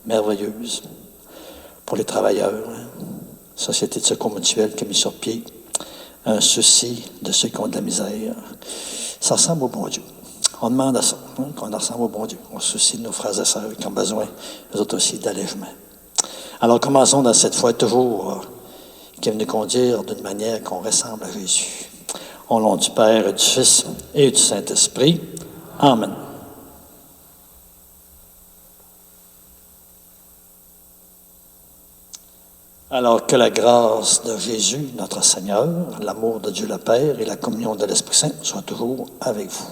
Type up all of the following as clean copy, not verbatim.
merveilleuse pour les travailleurs. Société de secours mutuel qui a mis sur pied un souci de ceux qui ont de la misère. Ça ressemble au bon Dieu. On demande à ça, qu'on ressemble au bon Dieu. On se soucie de nos frères et sœurs qui ont besoin, eux autres aussi, d'allègement. Alors, commençons dans cette foi toujours qui est venu conduire d'une manière qu'on ressemble à Jésus. Au nom du Père, et du Fils et du Saint-Esprit. Amen. Alors que la grâce de Jésus, notre Seigneur, l'amour de Dieu le Père et la communion de l'Esprit Saint soient toujours avec vous.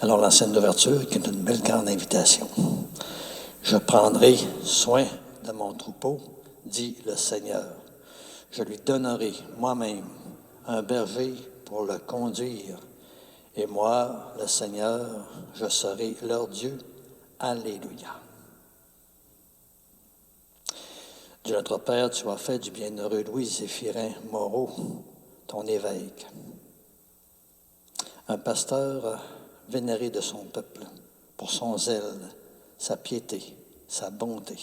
Alors la scène d'ouverture qui est une belle grande invitation. Je prendrai soin de mon troupeau, dit le Seigneur. Je lui donnerai moi-même un berger pour le conduire. Et moi, le Seigneur, je serai leur Dieu. Alléluia. Dieu notre Père, tu as fait du bienheureux Louis-Zéphirin Moreau, ton évêque, un pasteur vénéré de son peuple pour son zèle, sa piété, sa bonté.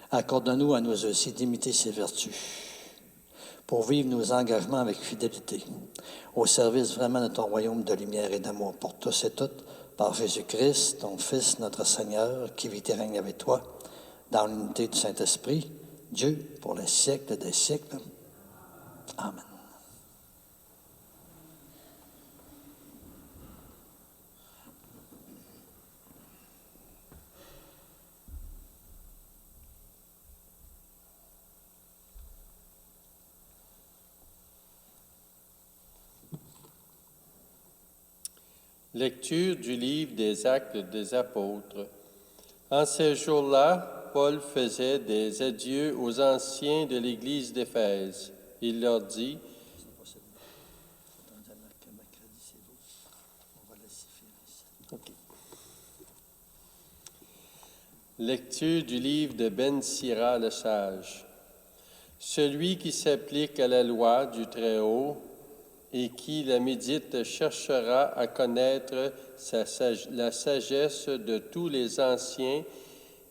Accorde-nous à nous aussi d'imiter ses vertus pour vivre nos engagements avec fidélité, au service vraiment de ton royaume de lumière et d'amour pour tous et toutes, par Jésus-Christ, ton Fils, notre Seigneur, qui vit et règne avec toi, dans l'unité du Saint-Esprit, Dieu, pour les siècles des siècles. Amen. Lecture du livre des Actes des Apôtres. En ces jours-là, Paul faisait des adieux aux anciens de l'Église d'Éphèse. Il leur dit, Lecture du livre de Ben Sira le sage. Celui qui s'applique à la loi du Très-Haut et qui la médite cherchera à connaître la sagesse de tous les anciens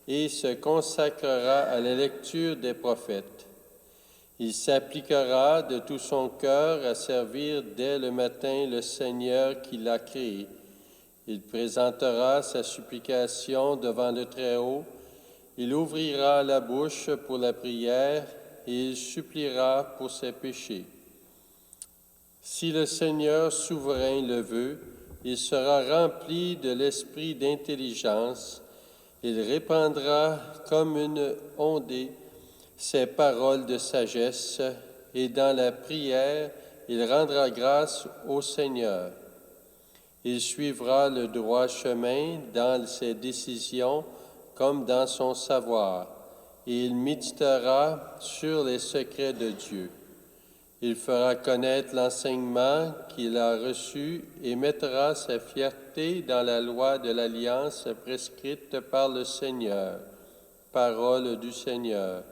et se consacrera à la lecture des prophètes. Il s'appliquera de tout son cœur à servir dès le matin le Seigneur qui l'a créé. Il présentera sa supplication devant le Très-Haut. Il ouvrira la bouche pour la prière et il suppliera pour ses péchés. Si le Seigneur souverain le veut, il sera rempli de l'esprit d'intelligence. Il répandra comme une ondée ses paroles de sagesse et dans la prière, il rendra grâce au Seigneur. Il suivra le droit chemin dans ses décisions comme dans son savoir, et il méditera sur les secrets de Dieu. Il fera connaître l'enseignement qu'il a reçu et mettra sa fierté dans la loi de l'alliance prescrite par le Seigneur. Parole du Seigneur.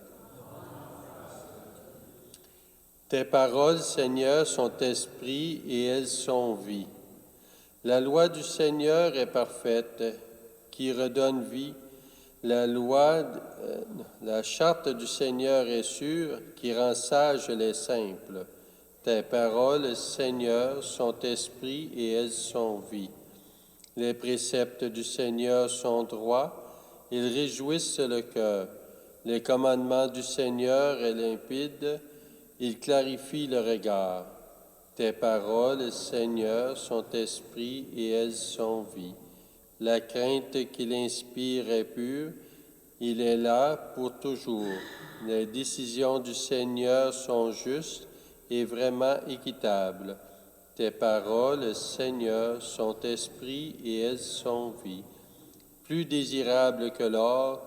Tes paroles, Seigneur, sont esprit et elles sont vie. La loi du Seigneur est parfaite, qui redonne vie. La charte du Seigneur est sûre, qui rend sages les simples. Tes paroles, Seigneur, sont esprit et elles sont vie. Les préceptes du Seigneur sont droits, ils réjouissent le cœur. Les commandements du Seigneur est limpide, ils clarifient le regard. Tes paroles, Seigneur, sont esprit et elles sont vie. La crainte qu'il inspire est pure, il est là pour toujours. Les décisions du Seigneur sont justes et vraiment équitables. Tes paroles, Seigneur, sont esprit et elles sont vie. Plus désirables que l'or,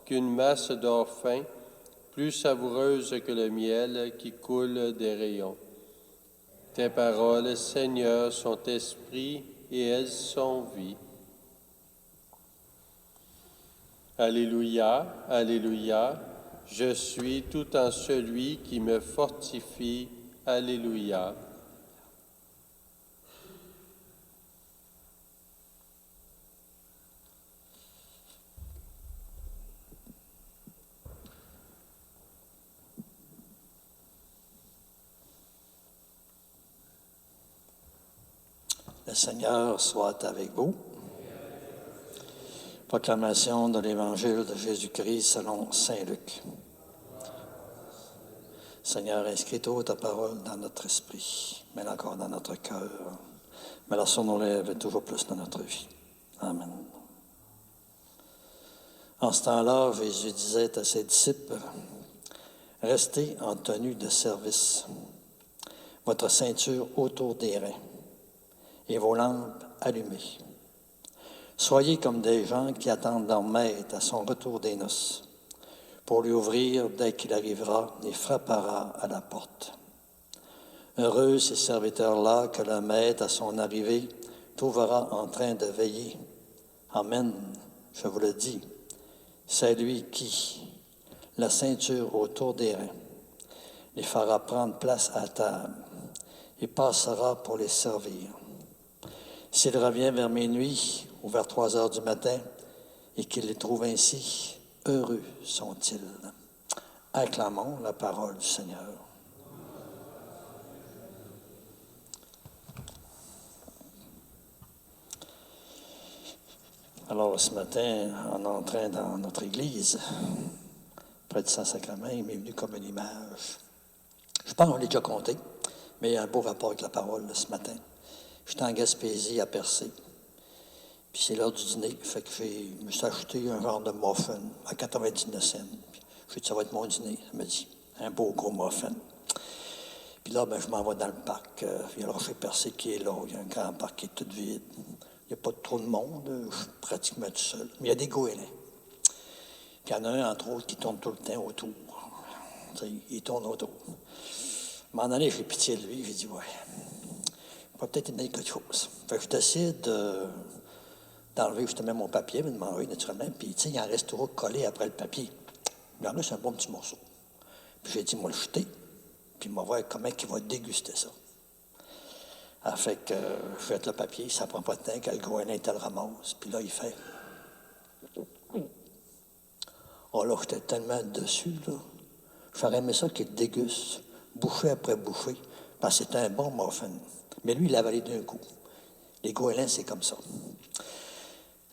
qu'une masse d'or fin, plus savoureuse que le miel qui coule des rayons. Tes paroles, Seigneur, sont esprit et elles sont vie. Alléluia, alléluia, je suis tout en celui qui me fortifie. Alléluia. Le Seigneur soit avec vous. Proclamation de l'Évangile de Jésus-Christ selon saint Luc. Seigneur, inscris-toi ta parole dans notre esprit, mais encore dans notre cœur. Mais la son lève toujours plus dans notre vie. Amen. En ce temps-là, Jésus disait à ses disciples, « Restez en tenue de service, votre ceinture autour des reins et vos lampes allumées. Soyez comme des gens qui attendent leur maître à son retour des noces, pour lui ouvrir dès qu'il arrivera et frappera à la porte. Heureux ces serviteurs-là que le maître à son arrivée trouvera en train de veiller. Amen, je vous le dis, c'est lui qui, la ceinture autour des reins, les fera prendre place à table et passera pour les servir. S'il revient vers minuit ou vers 3 heures du matin et qu'il les trouve ainsi, heureux sont-ils. » Acclamons la parole du Seigneur. Alors, ce matin, en entrant dans notre église, près du Saint-Sacrement, il m'est venu comme une image. Je pense qu'on l'a déjà compté, mais il y a un beau rapport avec la parole ce matin. J'étais en Gaspésie, à Percé. Puis c'est l'heure du dîner, fait que je me suis acheté un genre de muffin à 99 cents. J'ai dit, ça va être mon dîner. Elle m'a dit, un beau gros muffin. Puis là, je m'en vais dans le parc. Il y a le rocher Percé qui est là. Il y a un grand parc qui est tout vide. Il n'y a pas trop de monde. Je suis pratiquement tout seul. Mais il y a des goélands. Puis il y en a un, entre autres, qui tourne tout le temps autour. Il tourne autour. À un moment donné, j'ai pitié de lui. J'ai dit, ouais, il va peut-être aider quelque chose. Fait que je décide d'enlever justement mon papier, de m'enlever naturellement. Puis, tu sais, il en reste toujours collé après le papier. Mais en là, c'est un bon petit morceau. Puis j'ai dit, moi, le jeter. Puis, il va voir comment il va déguster ça. Alors, fait que je jette le papier, ça prend pas de temps, que le goéland, il le ramasse. Puis là, il fait. Oh là, j'étais tellement dessus, là. J'aurais aimé ça qu'il déguste, bouchée après bouchée, parce que c'était un bon muffin. Mais lui, il l'a avalé d'un coup. Les goélands, c'est comme ça.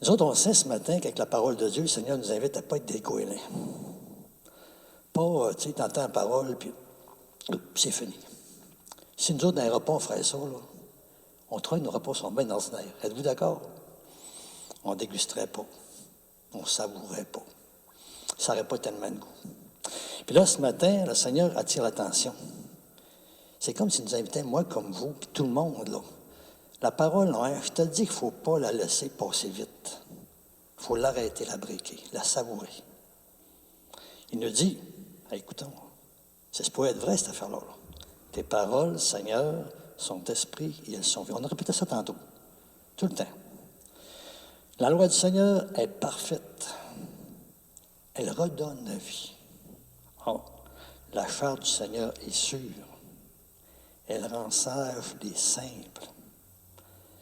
Nous autres, on sait ce matin qu'avec la parole de Dieu, le Seigneur nous invite à ne pas être des goélands. Pas, tu sais, t'entends la parole, puis c'est fini. Si nous autres, dans les repas, on ferait ça, là, on trouverait que nos repas sont bien ordinaires. Êtes-vous d'accord? On ne dégusterait pas. On ne savourerait pas. Ça n'aurait pas tellement de goût. Puis là, ce matin, le Seigneur attire l'attention. C'est comme s'il nous invitait, moi comme vous, puis tout le monde, là. La parole, hein, je te dis qu'il ne faut pas la laisser passer vite. Il faut l'arrêter, la briquer, la savourer. Il nous dit, écoutons, c'est supposé être vrai cette affaire-là. Là. Tes paroles, Seigneur, sont esprit et elles sont vie. On a répété ça tantôt, tout le temps. La loi du Seigneur est parfaite. Elle redonne la vie. Oh, la charte du Seigneur est sûre. Elle rend sages les simples.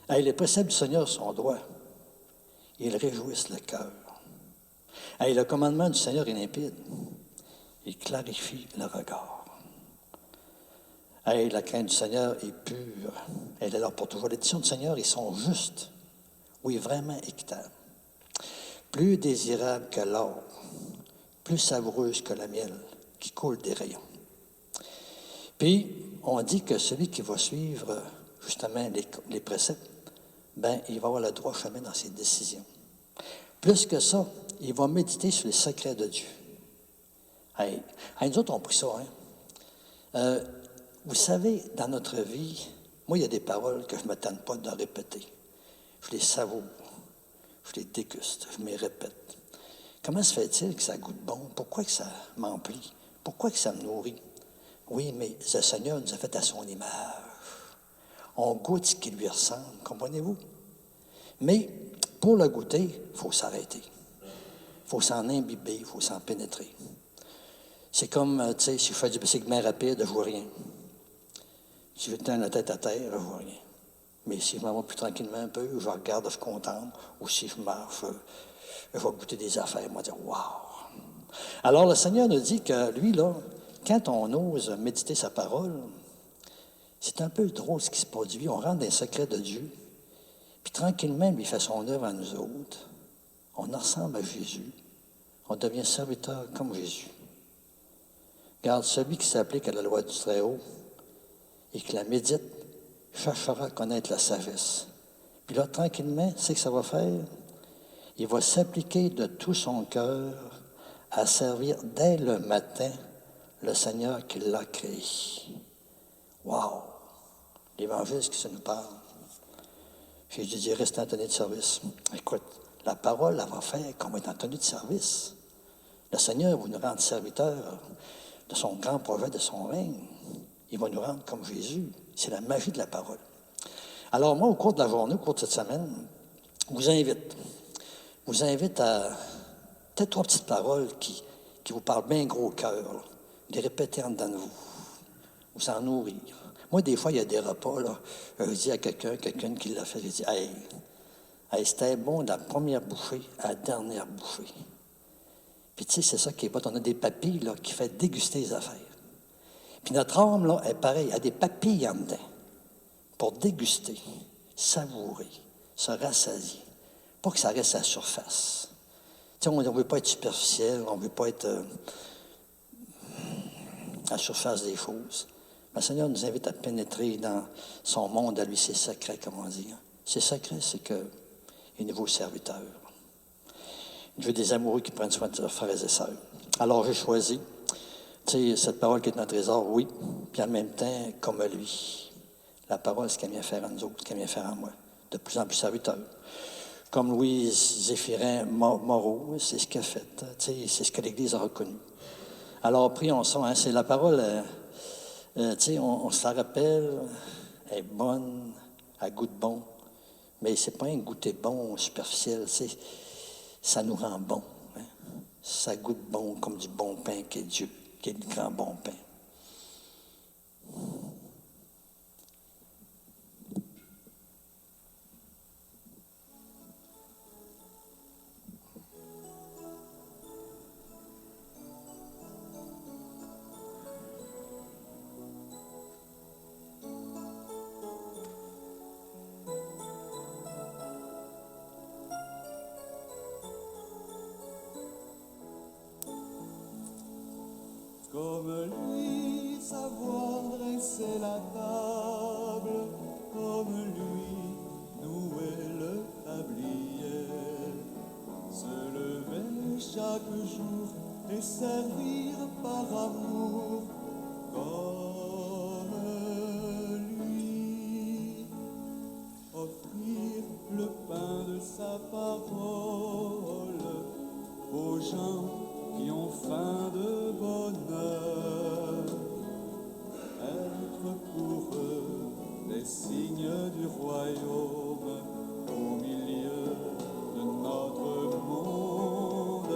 Hey, les préceptes du Seigneur sont droits. Ils réjouissent le cœur. Hey, le commandement du Seigneur est limpide. Il clarifie le regard. Hey, la crainte du Seigneur est pure. Elle est là pour toujours. Les décisions du Seigneur, ils sont justes. Oui, vraiment équitables. Plus désirables que l'or, plus savoureuses que la miel qui coule des rayons. Puis, on dit que celui qui va suivre justement les préceptes, il va avoir le droit chemin dans ses décisions. Plus que ça, il va méditer sur les secrets de Dieu. Hey, nous autres, on prie ça, hein? Vous savez, dans notre vie, moi, il y a des paroles que je ne me tente pas de répéter. Je les savoure, je les déguste, je me les répète. Comment se fait-il que ça goûte bon? Pourquoi que ça m'emplit? Pourquoi que ça me nourrit? Oui, mais le Seigneur nous a fait à son image. On goûte ce qui lui ressemble, comprenez-vous? Mais pour le goûter, il faut s'arrêter. Il faut s'en imbiber, il faut s'en pénétrer. C'est comme, tu sais, si je fais du bicycle bien rapide, je ne vois rien. Si je tiens la tête à terre, je ne vois rien. Mais si je m'en vais plus tranquillement un peu, je regarde, je contemple, ou si je marche, je vais goûter des affaires, moi, dire « Wow! » Alors, le Seigneur nous dit que lui, là, quand on ose méditer sa parole, c'est un peu drôle ce qui se produit. On rentre dans les secrets de Dieu. Puis tranquillement, lui fait son œuvre à nous autres. On en ressemble à Jésus. On devient serviteur comme Jésus. Regarde, celui qui s'applique à la loi du Très-Haut et qui la médite, cherchera à connaître la sagesse. Puis là, tranquillement, c'est ce que ça va faire? Il va s'appliquer de tout son cœur à servir dès le matin le Seigneur qui l'a créé. Wow! L'Évangile, ce qui se nous parle. Jésus dit, reste en tenue de service. Écoute, la parole, elle va faire qu'on va être en tenue de service. Le Seigneur va nous rendre serviteurs de son grand projet, de son règne. Il va nous rendre comme Jésus. C'est la magie de la parole. Alors moi, au cours de la journée, au cours de cette semaine, je vous invite à peut-être 3 petites paroles qui vous parlent bien gros au cœur, les répéter en dedans de vous, vous en nourrir. Moi, des fois, il y a des repas, là, je dis à quelqu'un qui l'a fait, je dis, hey, c'était bon de la première bouchée à la dernière bouchée. Puis tu sais, c'est ça qui est bon. On a des papilles là, qui fait déguster les affaires. Puis notre âme, là, est pareil, a des papilles en dedans pour déguster, savourer, se rassasier. Pas que ça reste à la surface. Tu sais, on ne veut pas être superficiel, on ne veut pas être à la surface des choses. Mais le Seigneur nous invite à pénétrer dans son monde, à lui, ses secrets, comme on dit. Ses secrets, c'est qu'il est nouveau serviteur. Il veut des amoureux qui prennent soin de leurs frères et sœurs. Alors, j'ai choisi, tu sais, cette parole qui est notre trésor, oui, puis en même temps, comme lui. La parole, c'est ce qu'elle vient faire à nous autres, ce qu'elle vient faire à moi. De plus en plus serviteur. Comme Louise Zéphirin Moreau, c'est ce qu'elle a fait. Tu sais, c'est ce que l'Église a reconnu. Alors, prions ça, hein, c'est la parole, tu sais, on se la rappelle, elle est bonne, elle goûte bon, mais c'est pas un goûter bon superficiel, ça nous rend bon. Hein. Ça goûte bon comme du bon pain qui est Dieu, qui est le grand bon pain. Comme lui, savoir dresser la table, comme lui, nouer le tablier, se lever chaque jour et servir par amour, comme lui, offrir le pain de sa parole aux gens qui ont faim de bonheur, être pour eux des signes du royaume au milieu de notre monde.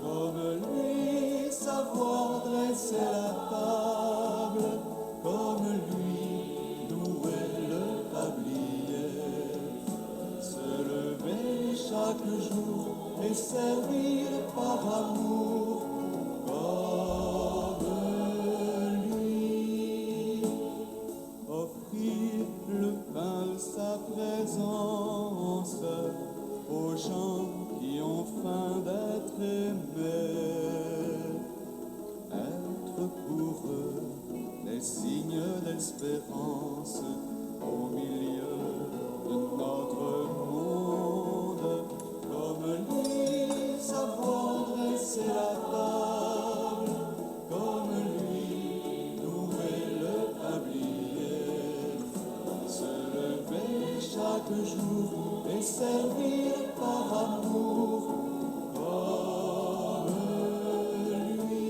Comme lui, savoir dresser la table, comme lui, nouer le tablier, se lever chaque jour et servir par amour, comme lui, offrir le pain de sa présence aux gens qui ont faim d'être aimés, être pour eux des signes d'espérance au milieu de notre monde. Comme lui, savoir dresser la table, comme lui, nouer le tablier, se lever chaque jour et servir par amour, comme lui.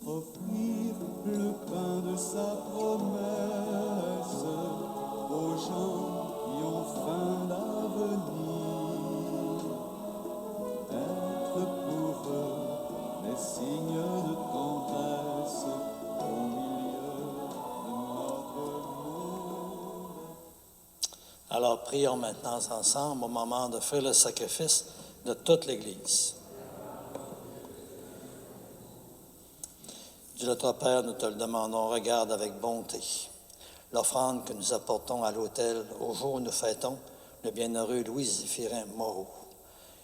Offrir le pain de sa promesse aux gens qui ont faim d'avenir, prions maintenant ensemble au moment de faire le sacrifice de toute l'Église. Dieu notre Père, nous te le demandons, regarde avec bonté l'offrande que nous apportons à l'autel au jour où nous fêtons le bienheureux Louis-Zéphirin Moreau.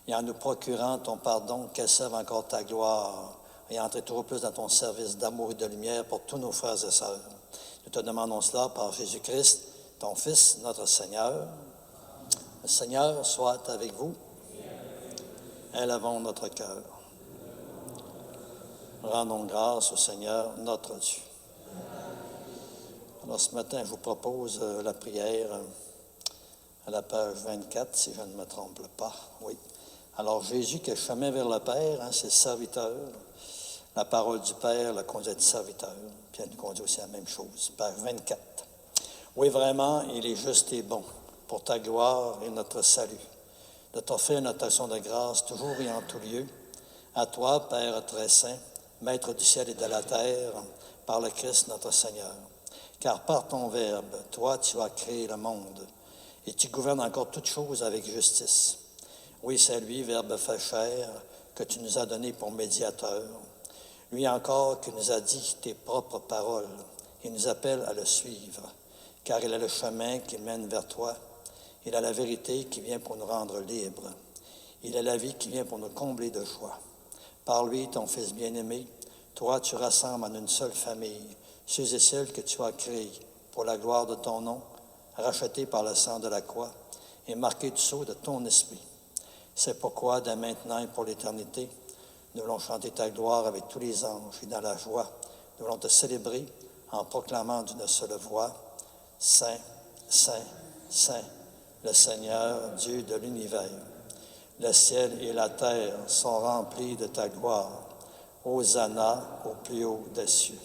Et en nous procurant ton pardon, qu'elle serve encore ta gloire et entrer toujours plus dans ton service d'amour et de lumière pour tous nos frères et sœurs. Nous te demandons cela par Jésus-Christ, ton Fils, notre Seigneur. Le Seigneur soit avec vous. Élevons notre cœur. Rendons grâce au Seigneur, notre Dieu. Alors ce matin, je vous propose la prière à la page 24, si je ne me trompe pas. Oui. Alors Jésus qui est chemin vers le Père, c'est le serviteur. La parole du Père le conduit du serviteur. Puis elle nous conduit aussi à la même chose. Page 24. Oui, vraiment, il est juste et bon pour ta gloire et notre salut, de t'offrir notre action de grâce toujours et en tout lieu. À toi, Père très saint, Maître du ciel et de la terre, par le Christ notre Seigneur. Car par ton Verbe, toi, tu as créé le monde, et tu gouvernes encore toutes choses avec justice. Oui, c'est lui, Verbe fait chair, que tu nous as donné pour médiateur. Lui encore qui nous a dit tes propres paroles, et nous appelle à le suivre, car il a le chemin qui mène vers toi. Il a la vérité qui vient pour nous rendre libres. Il a la vie qui vient pour nous combler de joie. Par lui, ton Fils bien-aimé, toi, tu rassembles en une seule famille ceux et celles que tu as créés pour la gloire de ton nom, rachetés par le sang de la croix et marqués du sceau de ton esprit. C'est pourquoi, dès maintenant et pour l'éternité, nous voulons chanter ta gloire avec tous les anges et dans la joie. Nous voulons te célébrer en proclamant d'une seule voix, Saint, Saint, Saint, le Seigneur, Dieu de l'univers. Le ciel et la terre sont remplis de ta gloire. Hosanna au plus haut des cieux.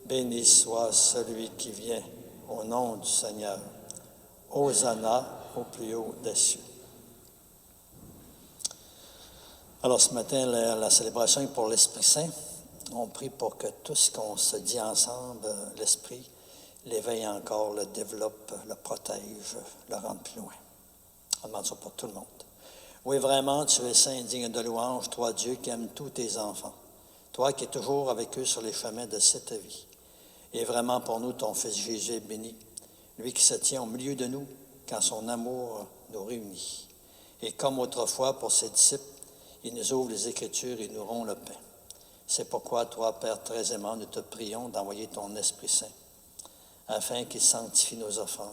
Béni soit celui qui vient au nom du Seigneur. Hosanna au plus haut des cieux. Alors ce matin, la célébration est pour l'Esprit Saint. On prie pour que tout ce qu'on se dit ensemble, l'Esprit l'éveille encore, le développe, le protège, le rende plus loin. On demande ça pour tout le monde. Oui, vraiment, tu es saint, digne de louange, toi, Dieu, qui aime tous tes enfants. Toi qui es toujours avec eux sur les chemins de cette vie. Et vraiment, pour nous, ton Fils Jésus est béni. Lui qui se tient au milieu de nous quand son amour nous réunit. Et comme autrefois pour ses disciples, il nous ouvre les Écritures et nous rompt le pain. C'est pourquoi, toi, Père très aimant, nous te prions d'envoyer ton Esprit Saint, afin qu'il sanctifie nos offrandes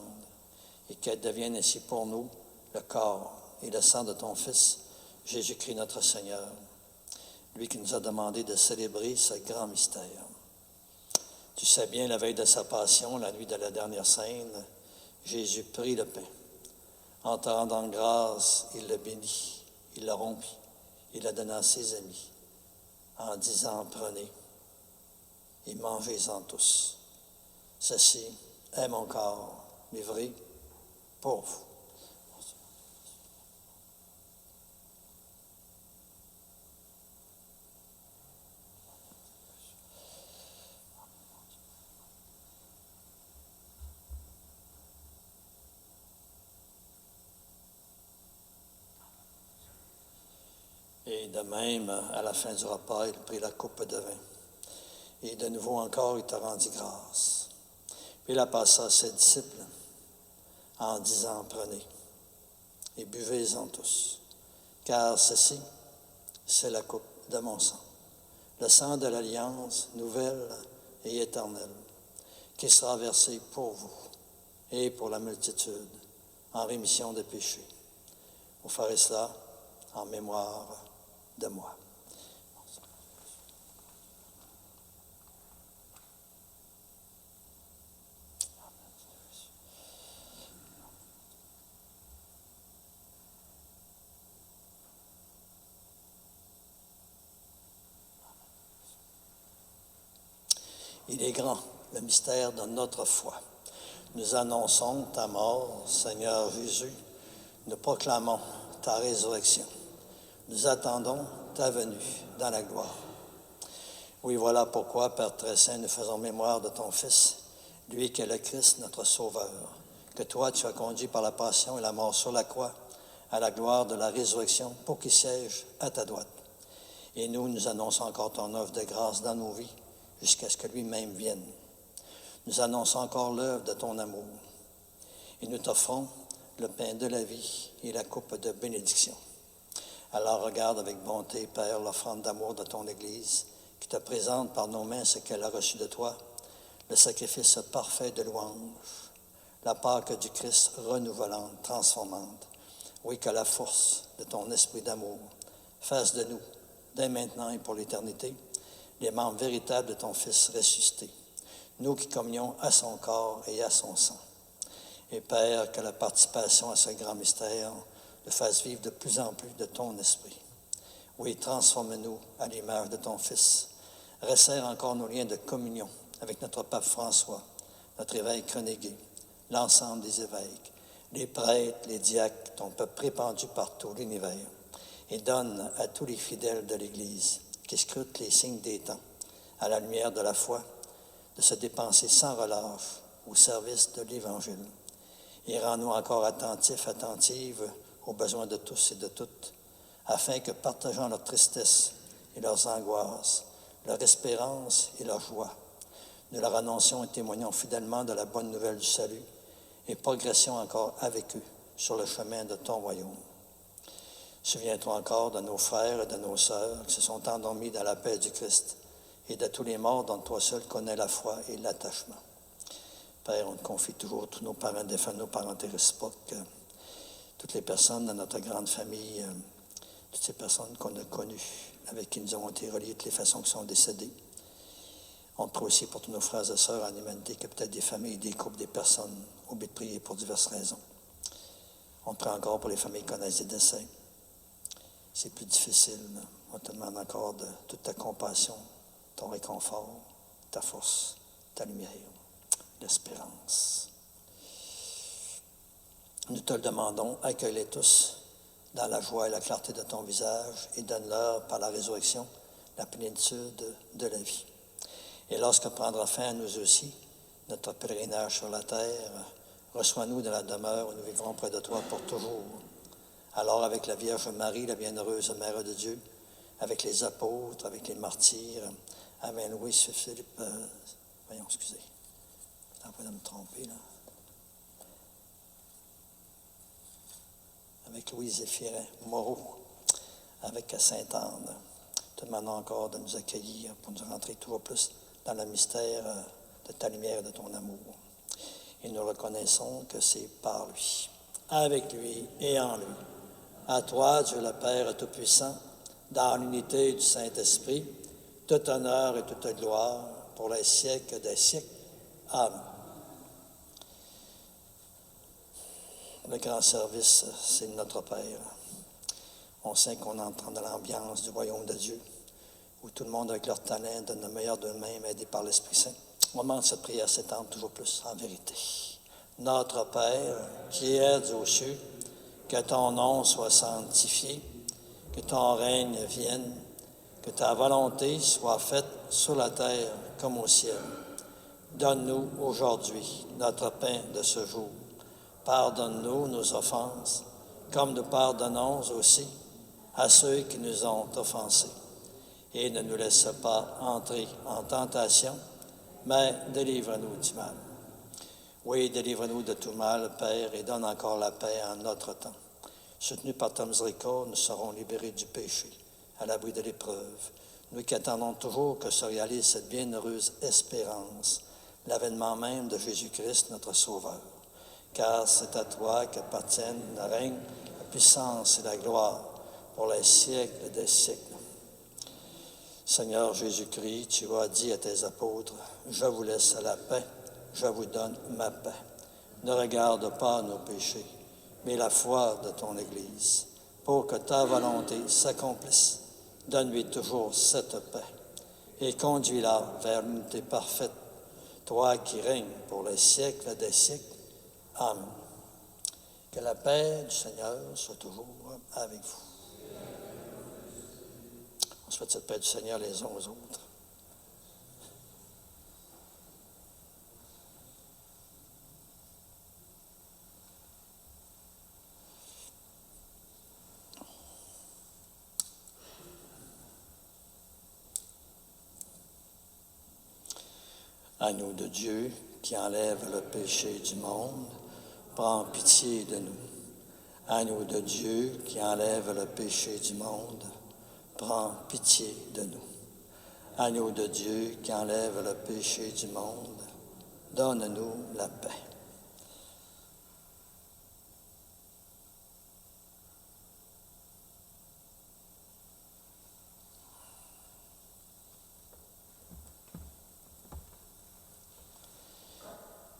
et qu'elle devienne ainsi pour nous le corps et le sang de ton Fils, Jésus-Christ notre Seigneur, lui qui nous a demandé de célébrer ce grand mystère. Tu sais bien, la veille de sa passion, la nuit de la dernière scène, Jésus prit le pain. En te rendant grâce, il le bénit, il le rompit, il le donna à ses amis, en disant, prenez et mangez-en tous. Ceci est mon corps, livré pour vous. Et de même, à la fin du repas, il prit la coupe de vin. Et de nouveau encore, il te rendit grâce. Puis il la passa à ses disciples en disant, prenez et buvez-en tous, car ceci, c'est la coupe de mon sang, le sang de l'alliance nouvelle et éternelle, qui sera versé pour vous et pour la multitude en rémission des péchés. Vous ferez cela en mémoire de moi. Il est grand, le mystère de notre foi. Nous annonçons ta mort, Seigneur Jésus. Nous proclamons ta résurrection. Nous attendons ta venue dans la gloire. Oui, voilà pourquoi, Père très saint, nous faisons mémoire de ton Fils, lui qui est le Christ, notre Sauveur, que toi, tu as conduit par la passion et la mort sur la croix à la gloire de la résurrection pour qu'il siège à ta droite. Et nous annonçons encore ton œuvre de grâce dans nos vies jusqu'à ce que lui-même vienne. Nous annonçons encore l'œuvre de ton amour. Et nous t'offrons le pain de la vie et la coupe de bénédiction. Alors regarde avec bonté, Père, l'offrande d'amour de ton Église, qui te présente par nos mains ce qu'elle a reçu de toi, le sacrifice parfait de louange, la Pâque du Christ renouvelante, transformante. Oui, que la force de ton esprit d'amour fasse de nous, dès maintenant et pour l'éternité, les membres véritables de ton Fils ressuscité, nous qui communions à son corps et à son sang. Et Père, que la participation à ce grand mystère le fasse vivre de plus en plus de ton esprit. Oui, transforme-nous à l'image de ton Fils. Resserre encore nos liens de communion avec notre pape François, notre évêque Renégué, l'ensemble des évêques, les prêtres, les diacres, ton peuple répandu par tout l'univers. Et donne à tous les fidèles de l'Église qui scrutent les signes des temps, à la lumière de la foi, de se dépenser sans relâche au service de l'Évangile. Et rends-nous encore attentifs, attentives aux besoins de tous et de toutes, afin que, partageant leur tristesse et leurs angoisses, leur espérance et leur joie, nous leur annoncions et témoignons fidèlement de la bonne nouvelle du salut et progressions encore avec eux sur le chemin de ton royaume. Souviens-toi encore de nos frères et de nos sœurs qui se sont endormis dans la paix du Christ et de tous les morts dont toi seul connais la foi et l'attachement. Père, on te confie toujours tous nos parents défunts, nos parentés réciproques, toutes les personnes de notre grande famille, toutes ces personnes qu'on a connues, avec qui nous avons été reliés, toutes les façons qui sont décédées. On te prie aussi pour tous nos frères et sœurs en humanité, que peut-être des familles, des groupes, des personnes oublient de prier pour diverses raisons. On te prie encore pour les familles qui connaissent des décès. C'est plus difficile. On te demande encore de toute ta compassion, ton réconfort, ta force, ta lumière, l'espérance. Nous te le demandons, accueille-les tous dans la joie et la clarté de ton visage et donne-leur par la résurrection la plénitude de la vie. Et lorsque prendra fin à nous aussi notre pèlerinage sur la terre, reçois-nous dans la demeure où nous vivrons près de toi pour toujours. Alors avec la Vierge Marie, la bienheureuse Mère de Dieu, avec les apôtres, avec les martyrs, avec Louis Philippe, excusez, je suis en train de me tromper là. Avec Louise Zéphirin Moreau, avec Sainte-Anne. Te demandons encore de nous accueillir pour nous rentrer toujours plus dans le mystère de ta lumière et de ton amour. Et nous reconnaissons que c'est par lui, avec lui et en lui. À toi, Dieu le Père Tout-Puissant, dans l'unité du Saint-Esprit, tout honneur et toute gloire pour les siècles des siècles. Amen. Le grand service, c'est notre Père. On sait qu'on entre dans l'ambiance du royaume de Dieu, où tout le monde, avec leur talent, donne le meilleur d'eux-mêmes, aidés par l'Esprit Saint. On demande cette prière s'étendre toujours plus en vérité. Notre Père, qui es aux cieux, que ton nom soit sanctifié, que ton règne vienne, que ta volonté soit faite sur la terre comme au ciel. Donne-nous aujourd'hui notre pain de ce jour. Pardonne-nous nos offenses, comme nous pardonnons aussi à ceux qui nous ont offensés. Et ne nous laisse pas entrer en tentation, mais délivre-nous du mal. Oui, délivre-nous de tout mal, Père, et donne encore la paix en notre temps. Soutenus par ta miséricorde, nous serons libérés du péché, à l'abri de l'épreuve. Nous qui attendons toujours que se réalise cette bienheureuse espérance, l'avènement même de Jésus-Christ, notre Sauveur. Car c'est à toi qu'appartiennent le règne, la puissance et la gloire pour les siècles des siècles. Seigneur Jésus-Christ, tu as dit à tes apôtres, « Je vous laisse la paix, je vous donne ma paix. Ne regarde pas nos péchés, mais la foi de ton Église, pour que ta volonté s'accomplisse. Donne-lui toujours cette paix et conduis-la vers l'unité parfaite, toi qui règnes pour les siècles des siècles. Amen. Que la paix du Seigneur soit toujours avec vous. On souhaite cette paix du Seigneur les uns aux autres. Agneau de Dieu qui enlève le péché du monde, prends pitié de nous. Agneau de Dieu qui enlève le péché du monde, prends pitié de nous. Agneau de Dieu qui enlève le péché du monde, donne-nous la paix.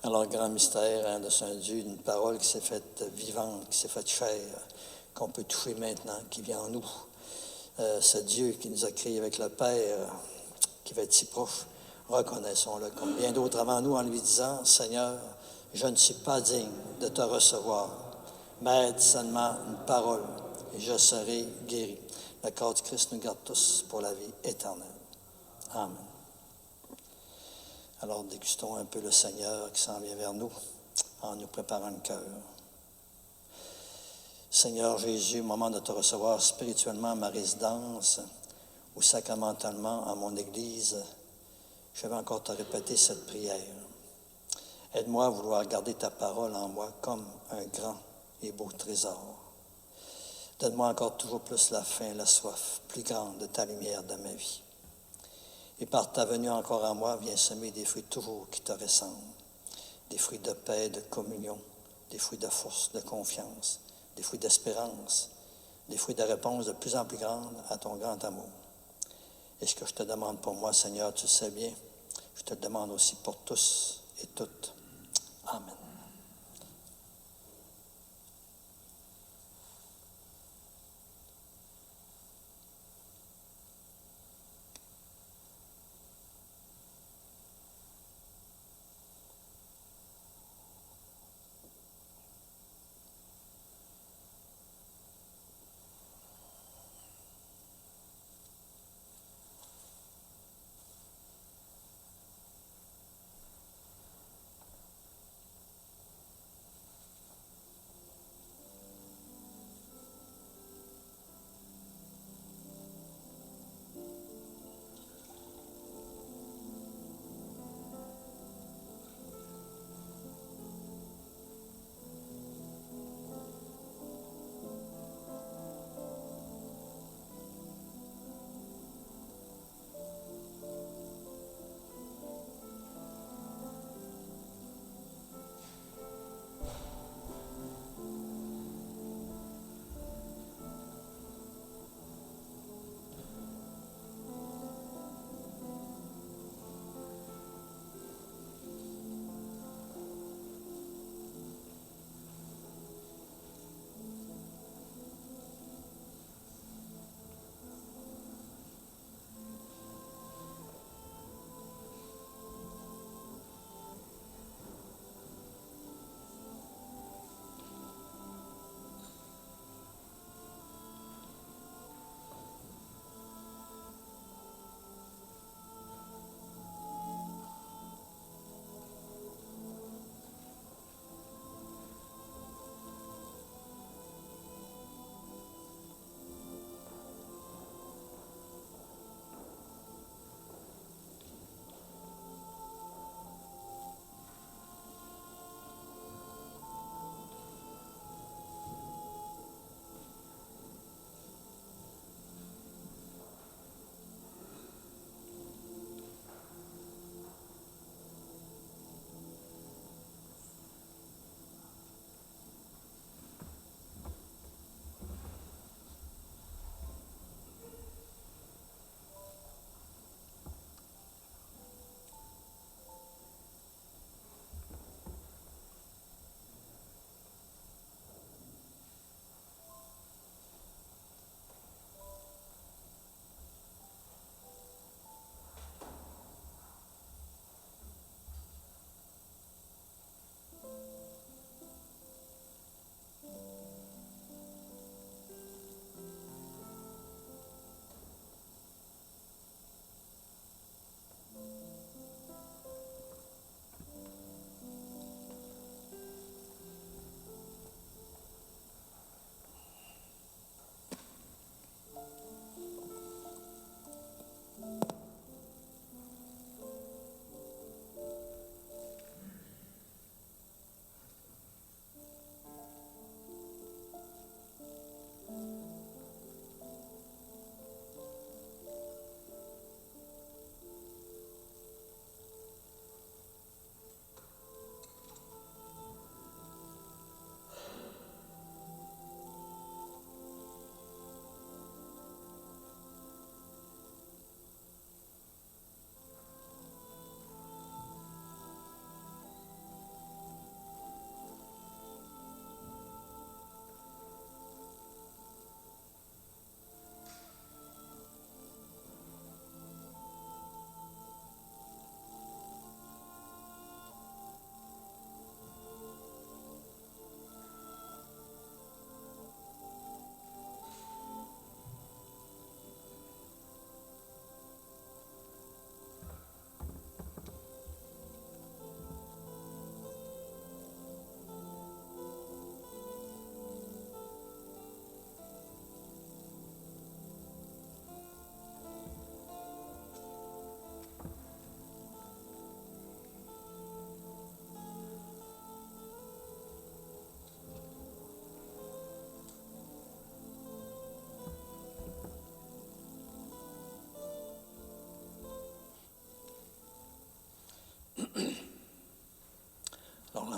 Alors, grand mystère de Saint-Dieu, une parole qui s'est faite vivante, qui s'est faite chair, qu'on peut toucher maintenant, qui vient en nous. Ce Dieu qui nous a créés avec le Père, qui va être si proche, reconnaissons-le comme bien d'autres avant nous en lui disant, Seigneur, je ne suis pas digne de te recevoir, mais aide seulement une parole et je serai guéri. Le corps du Christ nous garde tous pour la vie éternelle. Amen. Alors, dégustons un peu le Seigneur qui s'en vient vers nous en nous préparant le cœur. Seigneur Jésus, au moment de te recevoir spirituellement à ma résidence ou sacramentalement à mon Église, je vais encore te répéter cette prière. Aide-moi à vouloir garder ta parole en moi comme un grand et beau trésor. Donne-moi encore toujours plus la faim, la soif plus grande de ta lumière dans ma vie. Et par ta venue encore à moi, viens semer des fruits toujours qui te ressemblent. Des fruits de paix, de communion, des fruits de force, de confiance, des fruits d'espérance, des fruits de réponse de plus en plus grande à ton grand amour. Et ce que je te demande pour moi, Seigneur, tu le sais bien, je te le demande aussi pour tous et toutes. Amen.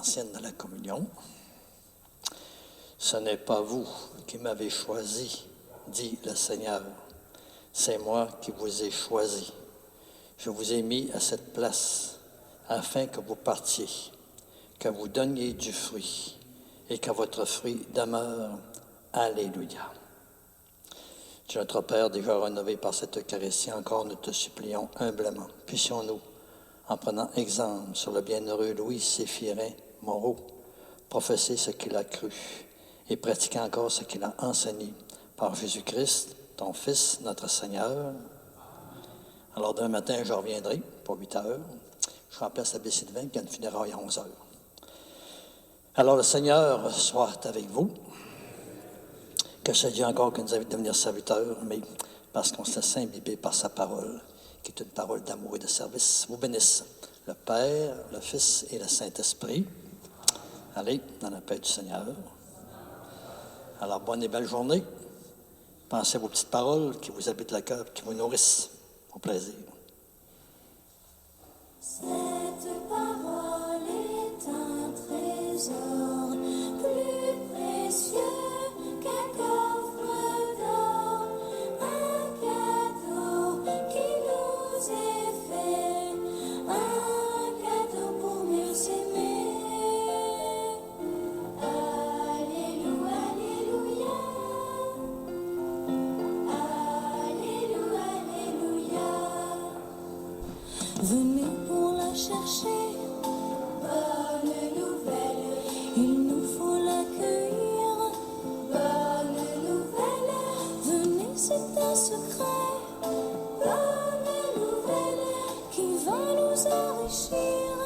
ancienne de la communion. Ce n'est pas vous qui m'avez choisi, dit le Seigneur. C'est moi qui vous ai choisi. Je vous ai mis à cette place afin que vous partiez, que vous donniez du fruit et que votre fruit demeure. Alléluia. Dieu notre Père, déjà rénové par cette Eucharistie, encore nous te supplions humblement. Puissions-nous, en prenant exemple sur le bienheureux Louis Séphirin Moreau, professer ce qu'il a cru et pratiquer encore ce qu'il a enseigné par Jésus-Christ, ton Fils, notre Seigneur. Alors demain matin, je reviendrai pour 8 heures. Je remplace l'abbé Sylvain qui a une funéraille à 11 heures. Alors le Seigneur soit avec vous. Que ce Dieu encore qui nous invite à devenir serviteurs, mais parce qu'on se laisse imbiber par sa parole, qui est une parole d'amour et de service, vous bénisse le Père, le Fils et le Saint-Esprit. Allez, dans la paix du Seigneur. Alors, bonne et belle journée. Pensez à vos petites paroles qui vous habitent le cœur, qui vous nourrissent. Au plaisir. Cette parole est un trésor plus précieux qu'un coffre d'or, un cadeau qui nous est fait, un cadeau pour mieux s'aimer. Alléluia, Alléluia, Alléluia, Alléluia. Venez pour la chercher, bonne nouvelle, il nous faut l'accueillir, bonne nouvelle, venez c'est un secret, bonne nouvelle, qui va nous enrichir.